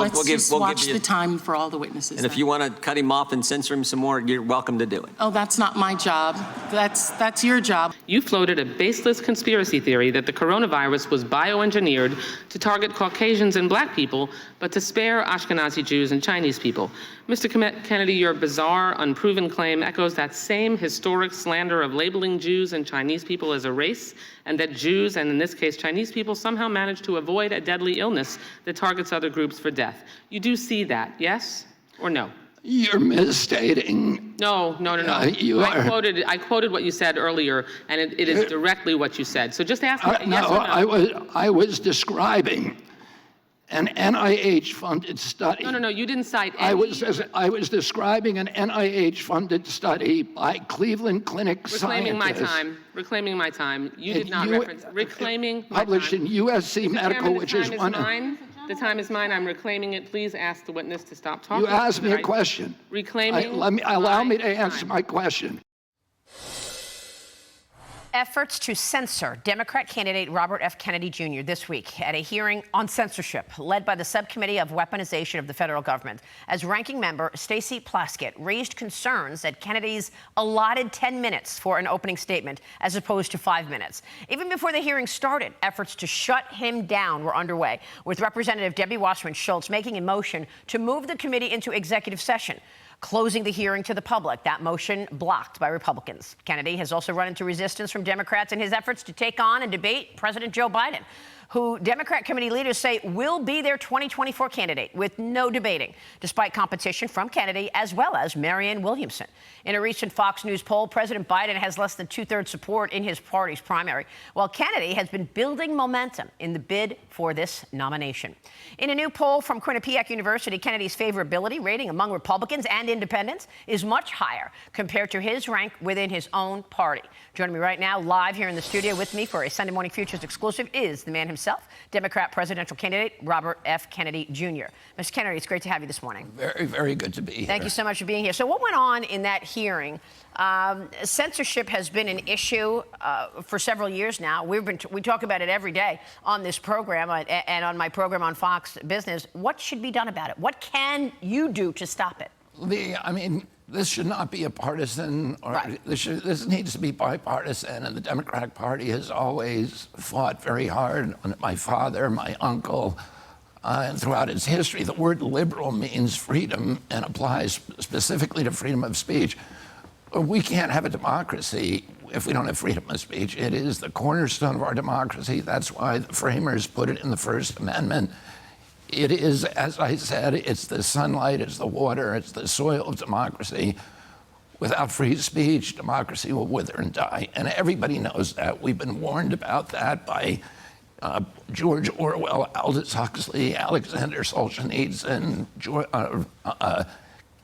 Let's just watch the time for all the witnesses. And if you want to cut him off and censor him some more, you're welcome to do it. Oh, that's not my job. That's your job. You floated a baseless conspiracy theory that the coronavirus was bioengineered to target Caucasians and black people, but to spare Ashkenazi Jews and Chinese people. Mr. Kennedy, your bizarre, unproven claim echoes that same historic slander of labeling Jews and Chinese people as a race, and that Jews, and in this case Chinese people, somehow managed to avoid a deadly illness that targets other groups for death. You do see that, yes or no? You're misstating. No. I quoted what you said earlier, and it is directly what you said. So just ask me yes or no. I was describing an NIH-funded study. No, you didn't cite any. I was describing an NIH-funded study by Cleveland Clinic scientists. Reclaiming my time. You did not reference reclaiming my published time. in USC Mr. Medical, Chairman, which is one. The time is mine. I'm reclaiming it. Please ask the witness to stop talking. You asked me a question. Reclaiming. Allow me to answer my question. Efforts to censor Democrat candidate Robert F. Kennedy Jr. this week at a hearing on censorship led by the Subcommittee of Weaponization of the Federal Government, as ranking member Stacey Plaskett raised concerns that Kennedy's allotted 10 minutes for an opening statement as opposed to 5 minutes. Even before the hearing started, efforts to shut him down were underway, with Representative Debbie Wasserman Schultz making a motion to move the committee into executive session, closing the hearing to the public. That motion blocked by Republicans. Kennedy has also run into resistance from Democrats in his efforts to take on and debate President Joe Biden, who Democrat committee leaders say will be their 2024 candidate with no debating, despite competition from Kennedy as well as Marianne Williamson. In a recent Fox News poll, President Biden has less than two-thirds support in his party's primary, while Kennedy has been building momentum in the bid for this nomination. In a new poll from Quinnipiac University, Kennedy's favorability rating among Republicans and independents is much higher compared to his rank within his own party. Joining me right now, live here in the studio with me for a Sunday Morning Futures exclusive, is the man himself, Democrat presidential candidate Robert F. Kennedy Jr. Mr. Kennedy, it's great to have you this morning. Very, very good to be here. Thank you so much for being here. So what went on in that hearing? Censorship has been an issue for several years now. We talk about it every day on this program and on my program on Fox Business. What should be done about it? What can you do to stop it? This should not be a partisan, or right. This needs to be bipartisan, and the Democratic Party has always fought very hard. My father, my uncle, and throughout its history, the word liberal means freedom and applies specifically to freedom of speech. We can't have a democracy if we don't have freedom of speech. It is the cornerstone of our democracy. That's why the framers put it in the First Amendment. It is, as I said, it's the sunlight, it's the water, it's the soil of democracy. Without free speech, democracy will wither and die. And everybody knows that. We've been warned about that by George Orwell, Aldous Huxley, Alexander Solzhenitsyn,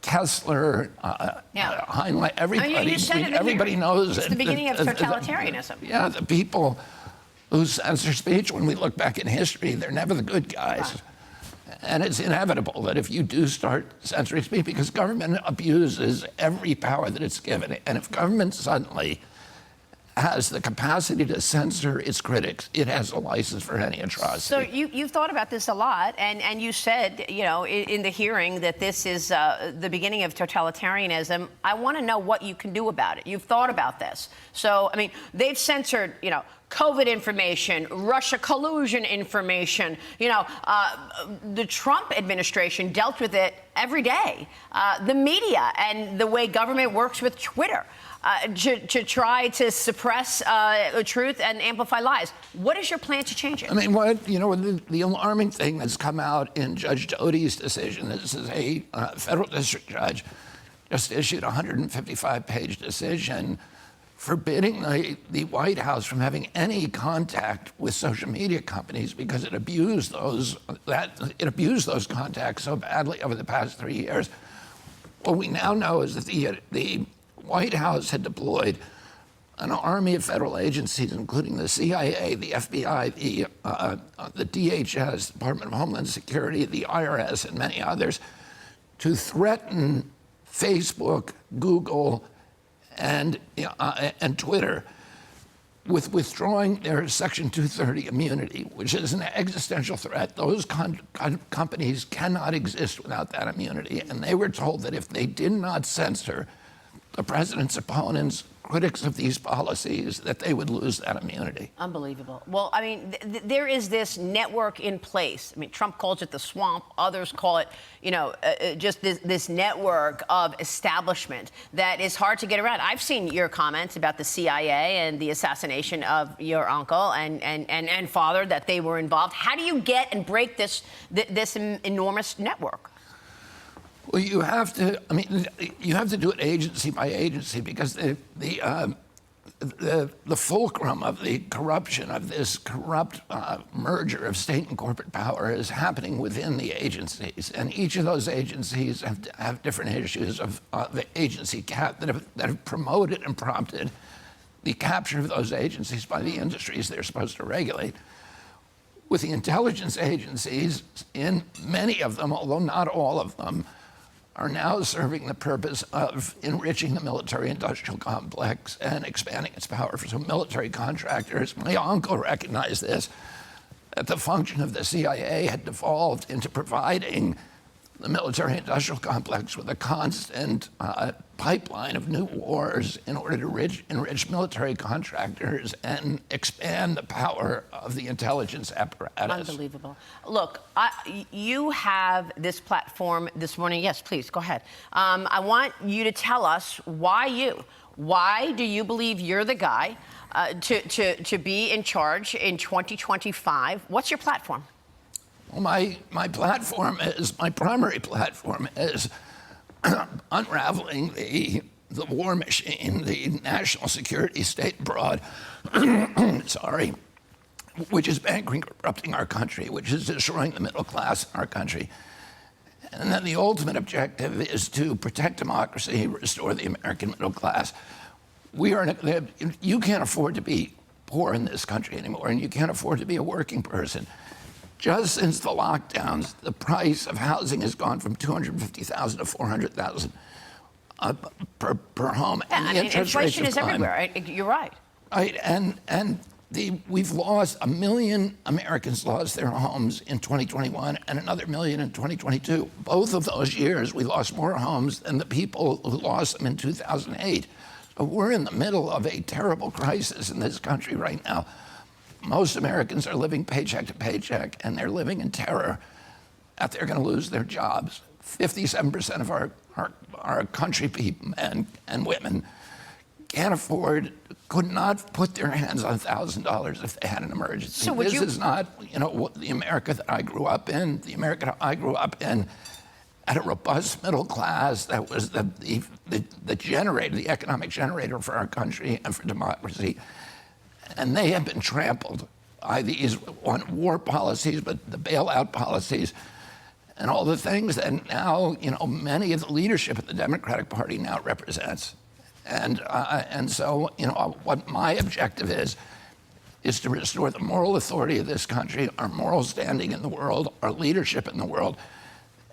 Kessler, Heinlein, everybody. Everybody knows it's the beginning of totalitarianism. Yeah, the people who censor speech, when we look back in history, they're never the good guys. Right. And it's inevitable that if you do start censoring speech, because government abuses every power that it's given, and if government suddenly has the capacity to censor its critics, it has a license for any atrocity. So you've thought about this a lot, and you said, in the hearing that this is the beginning of totalitarianism. I want to know what you can do about it. You've thought about this. So, they've censored, COVID information, Russia collusion information. The Trump administration dealt with it every day. The media and the way government works with Twitter to try to suppress truth and amplify lies. What is your plan to change it? The alarming thing that's come out in Judge Doty's decision, this is a federal district judge, just issued a 155-page decision forbidding the White House from having any contact with social media companies because it abused those contacts so badly over the past 3 years. What we now know is that the White House had deployed an army of federal agencies, including the CIA, the FBI, the DHS, Department of Homeland Security, the IRS, and many others, to threaten Facebook, Google, and Twitter with withdrawing their Section 230 immunity, which is an existential threat, those companies cannot exist without that immunity. And they were told that if they did not censor the president's opponents, critics of these policies, that they would lose that immunity. Unbelievable. Well, I mean, there is this network in place. I mean, Trump calls it the swamp. Others call it, just this network of establishment that is hard to get around. I've seen your comments about the CIA and the assassination of your uncle and father, that they were involved. How do you get and break this enormous network? Well, you have to. I mean, you have to do it agency by agency, because the fulcrum of the corruption of this corrupt merger of state and corporate power is happening within the agencies, and each of those agencies have different issues of the agency that have promoted and prompted the capture of those agencies by the industries they're supposed to regulate. With the intelligence agencies, in many of them, although not all of them, are now serving the purpose of enriching the military-industrial complex and expanding its power. So military contractors, my uncle recognized this, that the function of the CIA had devolved into providing the military-industrial complex with a constant pipeline of new wars in order to enrich military contractors and expand the power of the intelligence apparatus. Unbelievable. Look, you have this platform this morning. Yes, please, go ahead. I want you to tell us why do you believe you're the guy to be in charge in 2025? What's your platform? Well, my primary platform is unraveling the war machine, the national security state abroad, sorry, which is bankrupting our country, which is destroying the middle class in our country. And then the ultimate objective is to protect democracy, restore the American middle class. You can't afford to be poor in this country anymore, and you can't afford to be a working person. Just since the lockdowns, the price of housing has gone from $250,000 to $400,000 per home. Yeah, and inflation is everywhere. You're right. Right, and we've lost 1 million Americans lost their homes in 2021, and another 1 million in 2022. Both of those years, we lost more homes than the people who lost them in 2008. So we're in the middle of a terrible crisis in this country right now. Most Americans are living paycheck to paycheck, and they're living in terror that they're going to lose their jobs. 57% of our country people, men and women, could not put their hands on $1,000 if they had an emergency. So this is not, the America that I grew up in. The America that I grew up in had a robust middle class that was the economic generator for our country and for democracy. And they have been trampled by these war policies, but the bailout policies, and all the things that now, many of the leadership of the Democratic Party now represents. And so, what my objective is to restore the moral authority of this country, our moral standing in the world, our leadership in the world.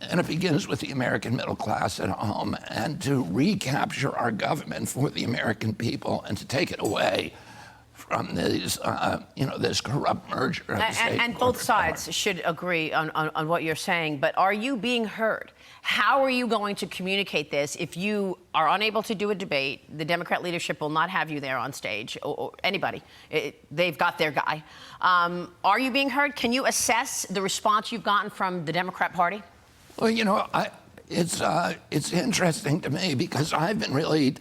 And it begins with the American middle class at home, and to recapture our government for the American people and to take it away from this, this corrupt merger. And both sides should agree on what you're saying, but are you being heard? How are you going to communicate this if you are unable to do a debate? The Democrat leadership will not have you there on stage, or anybody. They've got their guy. Are you being heard? Can you assess the response you've gotten from the Democrat Party? Well, it's interesting to me because I've been really,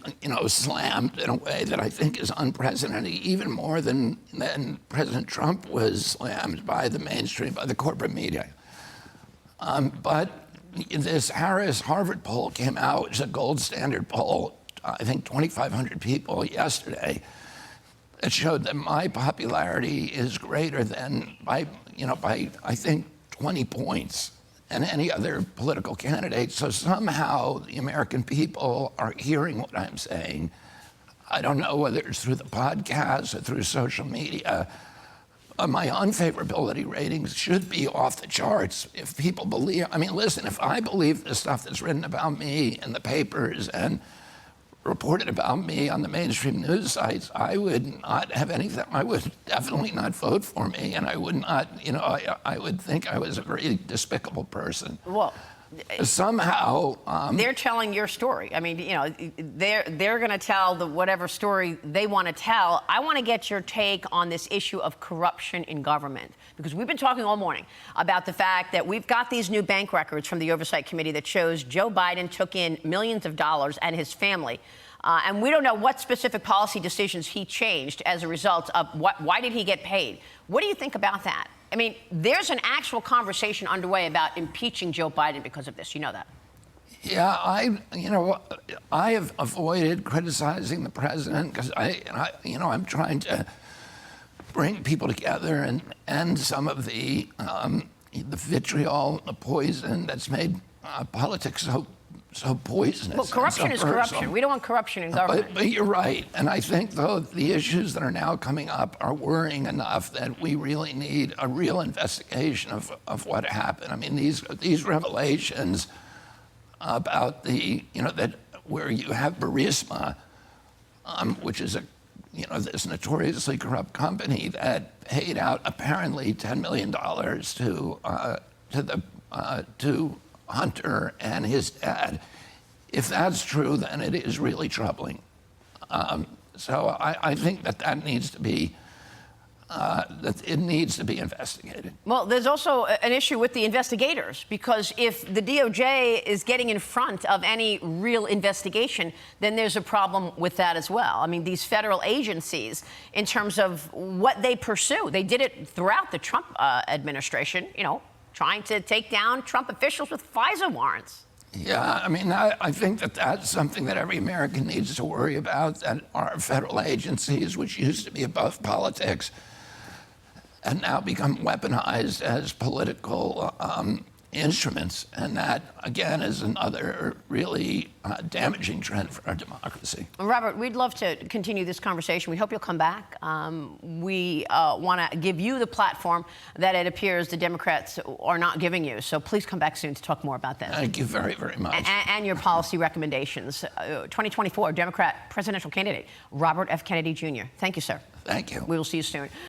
slammed in a way that I think is unprecedented, even more than President Trump was slammed by the mainstream, by the corporate media. But this Harris-Harvard poll came out, which is a gold standard poll, I think 2,500 people yesterday. It showed that my popularity is greater than by I think 20 points. And any other political candidate. So somehow the American people are hearing what I'm saying. I don't know whether it's through the podcast or through social media. My unfavorability ratings should be off the charts if people believe. I mean, listen, if I believe the stuff that's written about me in the papers and reported about me on the mainstream news sites, I would not have anything. I would definitely not vote for me, and I would not, I would think I was a very despicable person. Well, somehow they're telling your story. I mean, they're going to tell whatever story they want to tell. I want to get your take on this issue of corruption in government, because we've been talking all morning about the fact that we've got these new bank records from the Oversight Committee that shows Joe Biden took in millions of dollars and his family. And we don't know what specific policy decisions he changed as a result of why did he get paid? What do you think about that? I mean, there's an actual conversation underway about impeaching Joe Biden because of this. You know that? Yeah, I have avoided criticizing the president because I'm trying to bring people together and end some of the vitriol, the poison that's made politics so poisonous. Well, corruption is corruption. We don't want corruption in government. But you're right. And I think, though, the issues that are now coming up are worrying enough that we really need a real investigation of what happened. I mean, these revelations about that where you have Burisma, which is this notoriously corrupt company that paid out apparently $10 million to Hunter and his dad. If that's true, then it is really troubling. So I think that needs to be investigated. Well, there's also an issue with the investigators, because if the DOJ is getting in front of any real investigation, then there's a problem with that as well. I mean, these federal agencies, in terms of what they pursue, they did it throughout the Trump administration, trying to take down Trump officials with FISA warrants. Yeah, I mean, I think that's something that every American needs to worry about, that our federal agencies, which used to be above politics, and now become weaponized as political instruments. And that, again, is another really damaging trend for our democracy. Robert, we'd love to continue this conversation. We hope you'll come back. We want to give you the platform that it appears the Democrats are not giving you. So please come back soon to talk more about this. Thank you very, very much. And your policy recommendations. 2024 Democrat presidential candidate, Robert F. Kennedy Jr. Thank you, sir. Thank you. We will see you soon.